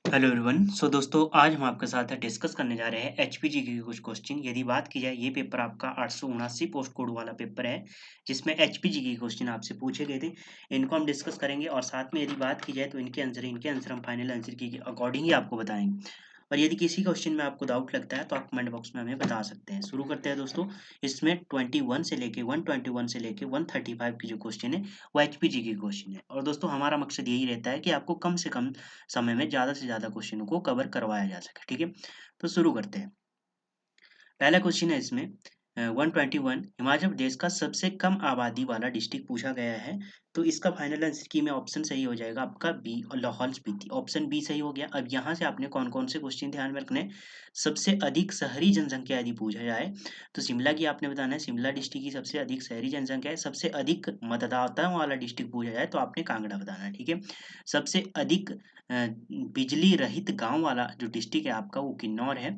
Hello everyone. दोस्तों आज हम आपके साथ डिस्कस करने जा रहे हैं एचपीजी के कुछ क्वेश्चन। यदि बात की जाए, ये पेपर आपका 879 पोस्ट कोड वाला पेपर है, जिसमें एचपीजी के क्वेश्चन आपसे पूछे गए थे। इनको हम डिस्कस करेंगे और साथ में यदि बात की जाए तो इनके आंसर हम फाइनल आंसर के अकॉर्डिंग ही आपको बताएंगे। और यदि किसी क्वेश्चन में आपको डाउट लगता है तो आप कमेंट बॉक्स में हमें बता सकते हैं। शुरू करते हैं दोस्तों। इसमें 21 से लेके 121 से लेके 135 की जो क्वेश्चन है वो एचपीजी की क्वेश्चन है। और दोस्तों हमारा मकसद यही रहता है कि आपको कम से कम समय में ज़्यादा से ज़्यादा क्वेश्चनों को कवर करवाया जा सके। ठीक है, तो शुरू करते हैं। पहला क्वेश्चन है इसमें 121, हिमाचल प्रदेश का सबसे कम आबादी वाला डिस्ट्रिक्ट पूछा गया है। तो इसका फाइनल आंसर की में ऑप्शन सही हो जाएगा आपका बी और लाहौल स्पीति। ऑप्शन बी सही हो गया। अब यहाँ से आपने कौन कौन से क्वेश्चन ध्यान में रखने हैं। सबसे अधिक शहरी जनसंख्या यदि पूछा जाए तो शिमला की आपने बताना है, शिमला डिस्ट्रिक्ट की सबसे अधिक शहरी जनसंख्या है। सबसे अधिक मतदाताओं वाला डिस्ट्रिक्ट पूछा जाए तो आपने कांगड़ा बताना है। ठीक है, सबसे अधिक बिजली रहित गांव वाला जो डिस्ट्रिक्ट है आपका वो किन्नौर है।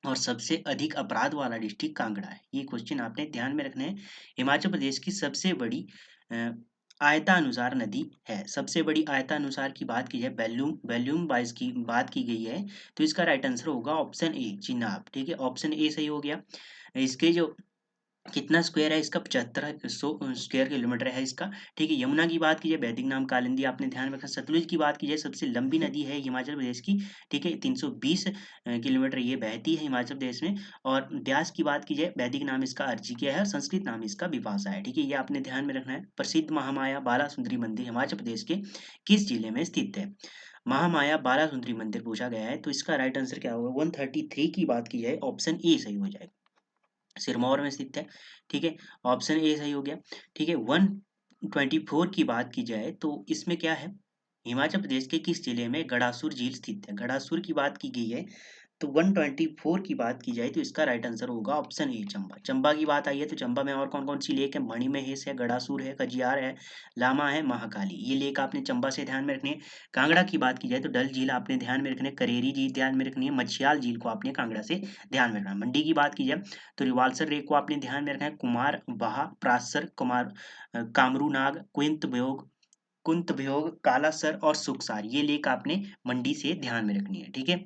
और सबसे अधिक अपराध वाला डिस्ट्रिक्ट कांगड़ा है। ये क्वेश्चन आपने ध्यान में रखने हैं। हिमाचल प्रदेश की सबसे बड़ी अ, आयतानुसार नदी है। सबसे बड़ी आयतानुसार की बात की जाए, वॉल्यूम वॉल्यूम वाइज की बात की गई है, तो इसका राइट आंसर होगा ऑप्शन ए, चिनाब। ठीक है, ऑप्शन ए सही हो गया। इसके जो कितना स्क्वायर है इसका, 75 स्क्वायर किलोमीटर है इसका। ठीक है, यमुना की बात की जाए, वैदिक नाम कालिंदी आपने ध्यान में रखा। सतलुज की बात की जाए, सबसे लंबी नदी है हिमाचल प्रदेश की। ठीक है, 320 किलोमीटर ये बहती है हिमाचल प्रदेश में। और व्यास की बात की जाए, वैदिक नाम इसका अर्चिकेय है और संस्कृत नाम इसका विपाशा है। ठीक है, ये आपने ध्यान में रखना है। प्रसिद्ध महामाया बालासुंदरी मंदिर हिमाचल प्रदेश के किस जिले में स्थित है। महामाया बालासुंदरी मंदिर पूछा गया है, तो इसका राइट आंसर क्या होगा। 133 की बात की जाए, ऑप्शन ए सही हो जाएगा, सिरमौर में स्थित है। ठीक है, ऑप्शन ए सही हो गया। ठीक है, 124 की बात की जाए तो इसमें क्या है, हिमाचल प्रदेश के किस जिले में गड़ासुर झील स्थित है। गड़ासुर की बात की गई है, तो 124 की बात की जाए तो इसका राइट आंसर होगा ऑप्शन ए, चंबा। चंबा की बात आई है तो चंबा में और कौन कौन सी लेक है, मणिमहेश है, गड़ासुर है, खजियार है, लामा है, महाकाली। ये लेक आपने चंबा से ध्यान में रखनी है। कांगड़ा की बात की जाए तो डल झील आपने ध्यान में रखनी है, करेरी झील ध्यान में रखनी है, मछियाल झील को आपने कांगड़ा से ध्यान में रखना है। मंडी की बात की जाए तो रिवाल्सर लेक को आपने ध्यान में रखना है। कुमार बहा, प्रासर, कामरूनाग, कुंत भयोग, कालासर और सुखसार, ये लेक आपने मंडी से ध्यान में रखनी है। ठीक है,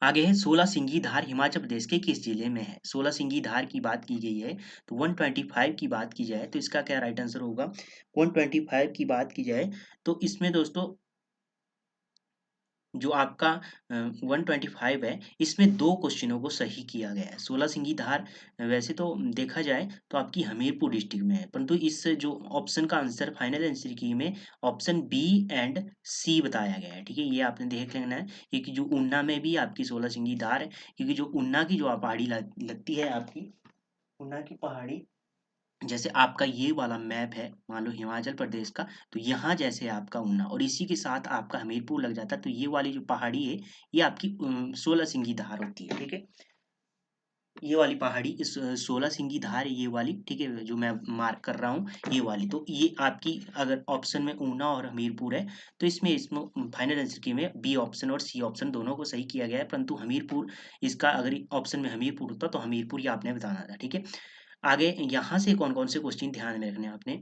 आगे है 16 सिंगी धार हिमाचल प्रदेश के किस जिले में है। 16 सिंगी धार की बात की गई है, तो 125 की बात की जाए तो इसका क्या राइट आंसर होगा। 125 की बात की जाए तो इसमें दोस्तों जो आपका 125 है, इसमें दो क्वेश्चनों को सही किया गया है। 16 सिंगी धार वैसे तो देखा जाए तो आपकी हमीरपुर डिस्ट्रिक्ट में है, परंतु इस जो ऑप्शन का आंसर फाइनल आंसर की में ऑप्शन बी एंड सी बताया गया है। ठीक है, ये आपने देख लेना है, क्योंकि जो ऊना में भी आपकी 16 सिंगी धार है, क्योंकि जो ऊना की जो पहाड़ी लगती है आपकी, ऊना की पहाड़ी, जैसे आपका ये वाला मैप है मान लो हिमाचल प्रदेश का, तो यहाँ जैसे आपका ऊना और इसी के साथ आपका हमीरपुर लग जाता है, तो ये वाली जो पहाड़ी है ये आपकी 16 सिंगी धार होती है। ठीक है, ये वाली पहाड़ी इस 16 सिंगी धार है ये वाली। ठीक है, जो मैं मार्क कर रहा हूँ ये वाली, तो ये आपकी अगर ऑप्शन में ऊना और हमीरपुर है तो इसमें फाइनल आंसर की में बी ऑप्शन और सी ऑप्शन दोनों को सही किया गया है, परंतु हमीरपुर इसका अगर ऑप्शन में हमीरपुर होता तो हमीरपुर ही आपने बताना था। ठीक है, आगे यहाँ से कौन कौन से क्वेश्चन ध्यान में रखने हैं आपने,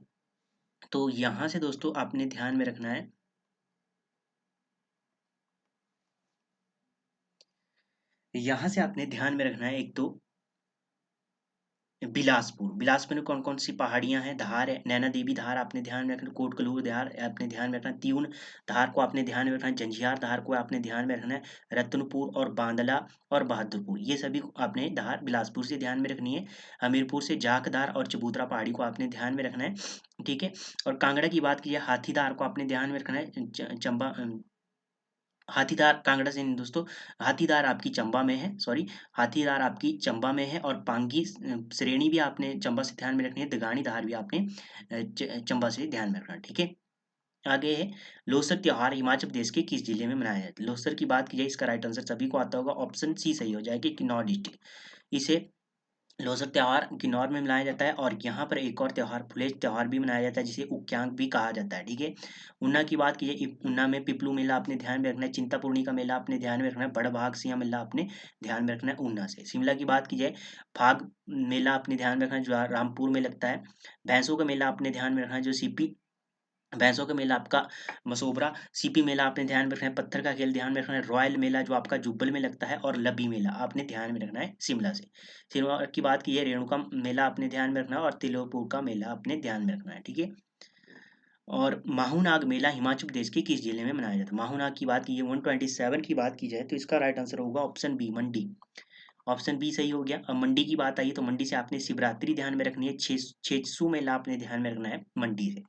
तो यहाँ से दोस्तों आपने ध्यान में रखना है, यहाँ से आपने ध्यान में रखना है एक तो बिलासपुर। बिलासपुर में कौन कौन सी पहाड़ियां हैं, धार है, नैना देवी धार आपने ध्यान में रखना, कोटकलूर धार आपने ध्यान में रखना, त्यून धार को आपने ध्यान में रखना है, जंजियार धार को आपने ध्यान में रखना है, रत्नपुर और बांदला और बहादुरपुर, ये सभी आपने धार बिलासपुर से ध्यान में रखनी है। हमीरपुर से जाख धार और चबूतरा पहाड़ी को आपने ध्यान में रखना है। ठीक है, और कांगड़ा की बात की जाए हाथीदार को आपने ध्यान में रखना है। चंबा हाथीदार कांगड़ा से नहीं दोस्तों, हाथीदार आपकी चंबा में है, सॉरी, हाथीदार आपकी चंबा में है। और पांगी श्रेणी भी आपने चंबा से ध्यान में रखनी है, दगानी धार भी आपने चंबा से ध्यान में रखना है। ठीक है, आगे है लोसर त्योहार हिमाचल प्रदेश के किस जिले में मनाया जाता है। लोसर की बात की जाए इसका राइट आंसर सभी को आता होगा, ऑप्शन सी सही हो जाएगी, किन्नौर डिस्ट्रिक्ट। इसे लोसर त्योहार किन्नौर में मनाया जाता है। और यहाँ पर एक और त्योहार फुलेज त्योहार भी मनाया जाता है, जिसे उक्यांक भी कहा जाता है। ठीक है, ऊना की बात की जाए, ऊना में पिपलू मेला आपने ध्यान में रखना है, चिंतापूर्णी का मेला आपने ध्यान में रखना है, बड़भाग सिंह मेला आपने ध्यान में रखना है ऊना से। शिमला की बात की जाए, फाग मेला आपने ध्यान में रखना है जो रामपुर में लगता है। भैंसों का मेला आपने ध्यान में रखना है जो सीपी भैंसों का मेला आपका मसोबरा, सीपी मेला आपने ध्यान में रखना है, पत्थर का खेल ध्यान में रखना है, रॉयल मेला जो आपका जुब्बल में लगता है, और लबी मेला आपने ध्यान में रखना है शिमला से। शिमला की बात की है, रेणुका मेला आपने ध्यान में रखना है, और तिलोपुर का मेला आपने ध्यान में रखना है, ठीक है। और माहूनाग मेला हिमाचल प्रदेश के किस जिले में मनाया जाता है? माहूनाग की बात की है 127 की बात की जाए तो इसका राइट आंसर होगा ऑप्शन बी, मंडी। ऑप्शन बी सही हो गया। अब मंडी की बात आई तो मंडी से आपने शिवरात्रि ध्यान में रखनी है, छेसू मेला आपने ध्यान में रखना है मंडी से।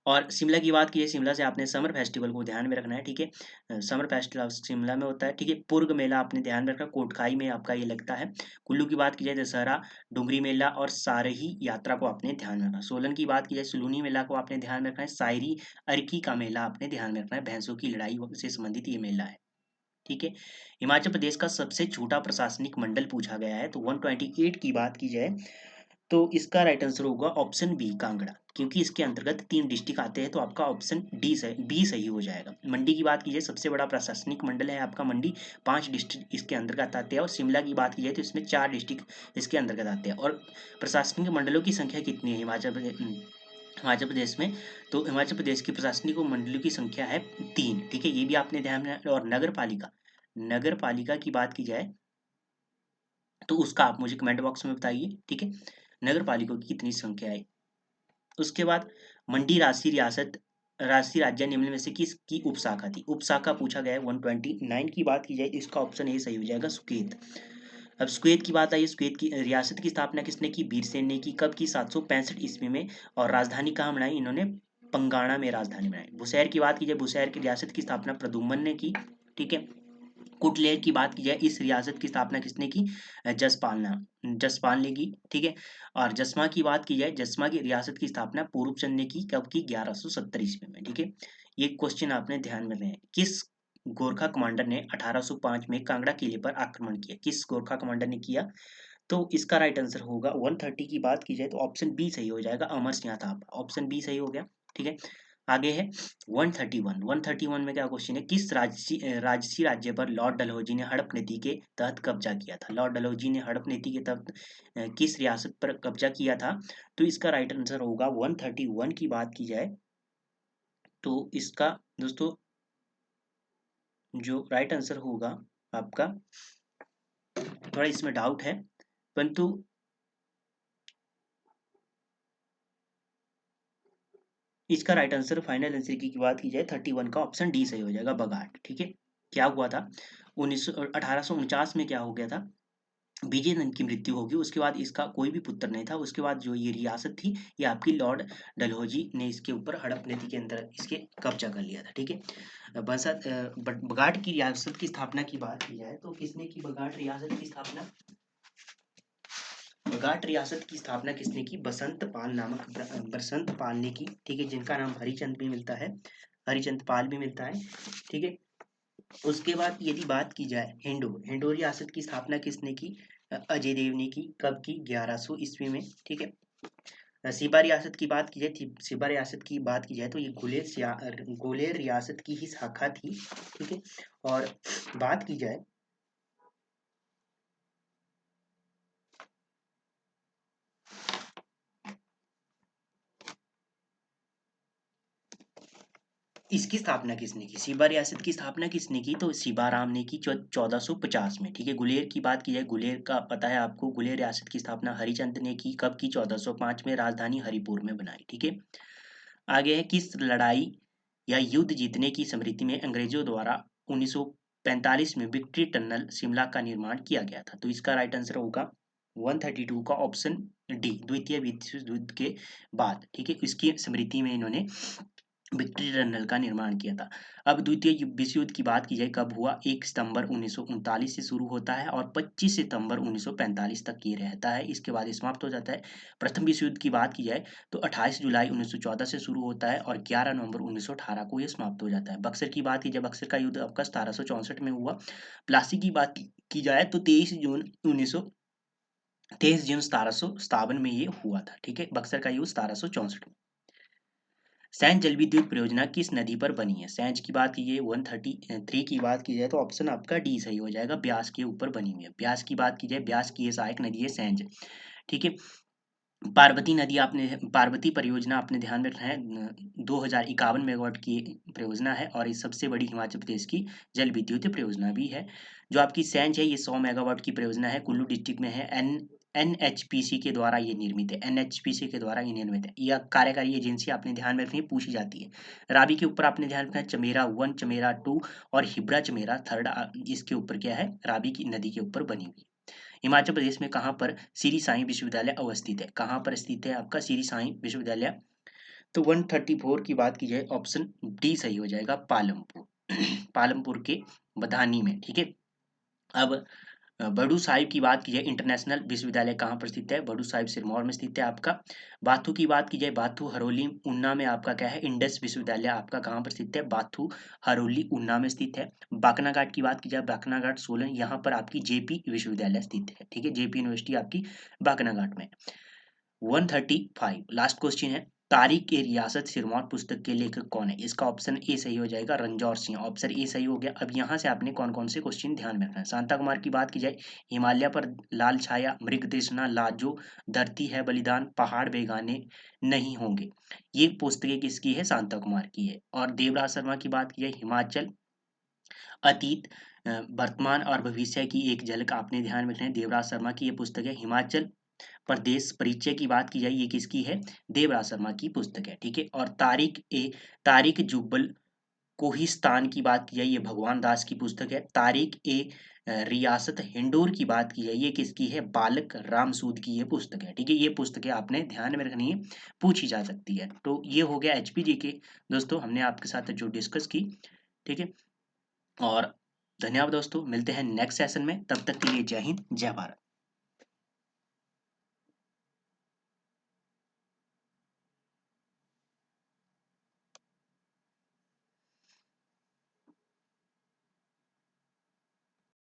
और शिमला की बात की है, शिमला से आपने समर फेस्टिवल को ध्यान में रखना है, ठीक है। समर फेस्टिवल शिमला में होता है, ठीक है। पुर्ग मेला आपने ध्यान में रखना, कोटखाई में आपका ये लगता है। कुल्लू की बात की जाए दशहरा, डुंगरी मेला और सारही यात्रा को आपने ध्यान में रखना। सोलन की बात की जाए सुलूनी मेला को आपने ध्यान में रखना है। सायरी अर्की का मेला आपने ध्यान में रखना है, भैंसों की लड़ाई से संबंधित ये मेला है, ठीक है। हिमाचल प्रदेश का सबसे छोटा प्रशासनिक मंडल पूछा गया है तो 128 की बात की जाए तो इसका राइट आंसर होगा ऑप्शन बी, कांगड़ा, क्योंकि इसके अंतर्गत 3 डिस्ट्रिक्ट आते हैं, तो आपका ऑप्शन बी सही हो जाएगा। मंडी की बात की जाए सबसे बड़ा प्रशासनिक मंडल है आपका मंडी, 5 डिस्ट्रिक्ट इसके अंतर्गत आते हैं। और शिमला की बात की जाए तो इसमें 4 डिस्ट्रिक्ट इसके अंतर्गत आते हैं। और प्रशासनिक मंडलों की संख्या कितनी है हिमाचल प्रदेश में? तो हिमाचल प्रदेश की प्रशासनिक मंडलों की संख्या है 3, ठीक है, ये भी आपने ध्यान में रखना। और नगर पालिका की बात की जाए तो उसका आप मुझे कमेंट बॉक्स में बताइए, ठीक है, नगर पालिकाओं की कितनी संख्या है। उसके बाद मंडी राष्ट्रीय राज्य निम्न में से किसकी उपशाखा थी? उपशाखा पूछा गया है 129 की बात की जाए, इसका ऑप्शन ए सही हो जाएगा, सुकेत। अब सुकेत की बात आई, सुकेत की रियासत की स्थापना किसने की? वीरसेन ने की। कब की? 765 ईस्वी में। और राजधानी कहाँ बनाई इन्होंने? पंगाणा में राजधानी बनाई। बुशहर की बात की जाए, बुशहर की रियासत की स्थापना प्रदुम्मन ने की, ठीक है। कुटलेर की बात की जाए, इस रियासत की स्थापना किसने की? जसपाल ने की, ठीक है। और जसमा की बात की जाए, जसमा की रियासत की स्थापना पूर्वचंद ने की। कब की? 1170 ईस्वी में, ठीक है। ये क्वेश्चन आपने ध्यान में रखना है। किस गोरखा कमांडर ने 1805 में कांगड़ा किले पर आक्रमण किया? किस गोरखा कमांडर ने किया? तो इसका राइट आंसर होगा 130 की बात की जाए तो ऑप्शन बी सही हो जाएगा, अमर सिंह थापा। ऑप्शन बी सही हो गया, ठीक है। आगे है 131 में क्या क्वेश्चन है? किस राजसी राज्य पर लॉर्ड डलहौजी ने हड़प नीति के तहत कब्जा किया था? लॉर्ड डलहौजी ने हड़प नीति के तहत किस रियासत पर कब्जा किया था? तो इसका राइट आंसर होगा 131 की बात की जाए तो इसका दोस्तों जो राइट आंसर होगा आपका, थोड़ा इसमें डाउट है परंतु इसका राइट आंसर, फाइनल आंसर की बात की जाए 31 का ऑप्शन डी सही हो जाएगा, बगाट, ठीक है। क्या हुआ था 1849 में? क्या हो गया था? विजय नंद की मृत्यु होगी, उसके बाद इसका कोई भी पुत्र नहीं था। उसके बाद जो ये रियासत थी ये आपकी लॉर्ड डलहौजी ने इसके ऊपर हड़प नीति के अंदर इसके कब्जा कर लिया था, ठीक है। बगाट की रियासत की स्थापना की बात की जाए तो किसने की बगाट रियासत की स्थापना? बगाट रियासत की स्थापना किसने की? बसंत पाल ने की, ठीक है, जिनका नाम हरिचंद भी मिलता है, हरिचंद पाल भी मिलता है, ठीक है। उसके बाद यदि बात की जाए हिंडोर रियासत की स्थापना किसने की? अजय देव ने की। कब की? 1100 ईस्वी में, ठीक है। सिबा रियासत की बात की जाए, सिबा रियासत की बात की जाए तो ये गोलेर रियासत की ही शाखा थी, ठीक है। और बात की जाए इसकी स्थापना किसने की? सिबा रियासत की स्थापना किसने की? तो सिबा राम ने की 1450 में, ठीक है। गुलेर की बात की जाए, गुलेर का पता है आपको, गुलेर रियासत की स्थापना हरिचंद ने की। कब की? 1405 में, राजधानी हरिपुर में बनाई, ठीक है। आगे है किस लड़ाई या युद्ध जीतने की स्मृति में अंग्रेजों द्वारा 1945 में विक्ट्री टनल शिमला का निर्माण किया गया था? तो इसका राइट आंसर होगा 132 का ऑप्शन डी, द्वितीय विश्व युद्ध के बाद, ठीक है, इसकी स्मृति में इन्होंने विक्ट्री टनल का निर्माण किया था। अब द्वितीय विश्व युद्ध की बात की जाए कब हुआ? 1 सितंबर 1939 से शुरू होता है और 25 सितंबर 1945 तक ये रहता है, इसके बाद समाप्त हो जाता है। प्रथम विश्व युद्ध की बात की जाए तो 28 जुलाई 1914 से शुरू होता है और 11 नवंबर 1918 को ये समाप्त हो जाता है। बक्सर की बात की जाए, बक्सर का युद्ध आपका 1764 में हुआ। प्लासी की बात की जाए तो 23 जून 1757 में ये हुआ था, ठीक है। बक्सर का युद्ध 1764 में। सैंज जल विद्युत परियोजना किस नदी पर बनी है? सैंज की बात कीजिए 133 की बात की जाए तो ऑप्शन आपका डी सही हो जाएगा, ब्यास के ऊपर बनी हुई है। ब्यास की बात की जाए, ब्यास की ये सहायक नदी है सैंज, ठीक है। पार्वती परियोजना आपने ध्यान में रखना है, 2051 मेगावाट की परियोजना है और ये सबसे बड़ी हिमाचल प्रदेश की जल विद्युत परियोजना भी है। जो आपकी सेंच है ये 100 मेगावाट की परियोजना है, कुल्लू डिस्ट्रिक्ट में है। एनएचपीसी के द्वारा ये निर्मित है, एनएचपीसी के द्वारा ये निर्मित है। यह कार्यकारी एजेंसी आपने ध्यान में रखनी है, पूछी जाती है। रावी के ऊपर आपने ध्यान रखना है, चमेरा 1, चमेरा 2 और हिब्रा चमेरा 3 इसके ऊपर क्या है, रावी की नदी के ऊपर बनी हुई। हिमाचल प्रदेश में कहाँ पर श्री साईं विश्वविद्यालय अवस्थित है, कहाँ पर स्थित है आपका श्री साईं विश्वविद्यालय? तो 134 की बात की जाए ऑप्शन डी सही हो जाएगा, पालमपुर। पालमपुर के बधानी में, ठीक है। अब बड़ू साहिब की बात की जाए, इंटरनेशनल विश्वविद्यालय कहाँ पर स्थित है, बड़ू साहिब सिरमौर में स्थित है आपका। बाथू की बात की जाए, बाथू हरोली ऊना में आपका क्या है, इंडस विश्वविद्यालय आपका कहाँ पर स्थित है, बाथू हरोली ऊना में स्थित है। बाकनाघाट की बात की जाए, बाकनाघाट सोलन, यहाँ पर आपकी जेपी विश्वविद्यालय स्थित है, ठीक है, जेपी यूनिवर्सिटी आपकी बाकनाघाट में। 135 लास्ट क्वेश्चन है, तारीख ए रियासत सिरमौर पुस्तक के लेखक कौन है? इसका ऑप्शन ए सही हो जाएगा, रंजौर सिंह। ऑप्शन ए सही हो गया। अब यहाँ से आपने कौन कौन से क्वेश्चन ध्यान में रखना है। शांता कुमार की बात की जाए, हिमालय पर लाल छाया, मृग तृष्णा, लाजो, धरती है बलिदान, पहाड़ बेगाने नहीं होंगे, ये पुस्तकें किसकी है, शांता कुमार की है। और देवराज शर्मा की बात की जाए, हिमाचल अतीत वर्तमान और भविष्य की एक झलक, आपने ध्यान में रखना है, देवराज शर्मा की ये पुस्तक है। हिमाचल प्रदेश परिचय की बात की जाए, ये किसकी है, देवराज शर्मा की पुस्तक है, ठीक है। और तारिक जुब्बल कोहिस्तान की बात की जाए, ये भगवान दास की पुस्तक है। रियासत हिंडोर की बात की जाए, ये किसकी है, बालक राम सूद की ये पुस्तक है, ठीक है। ये पुस्तकें आपने ध्यान में रखनी है, पूछी जा सकती है। तो ये हो गया एचपीजी के, दोस्तों हमने आपके साथ जो डिस्कस की, ठीक है। और धन्यवाद दोस्तों, मिलते हैं नेक्स्ट सेशन में, तब तक के लिए जय हिंद जय भारत।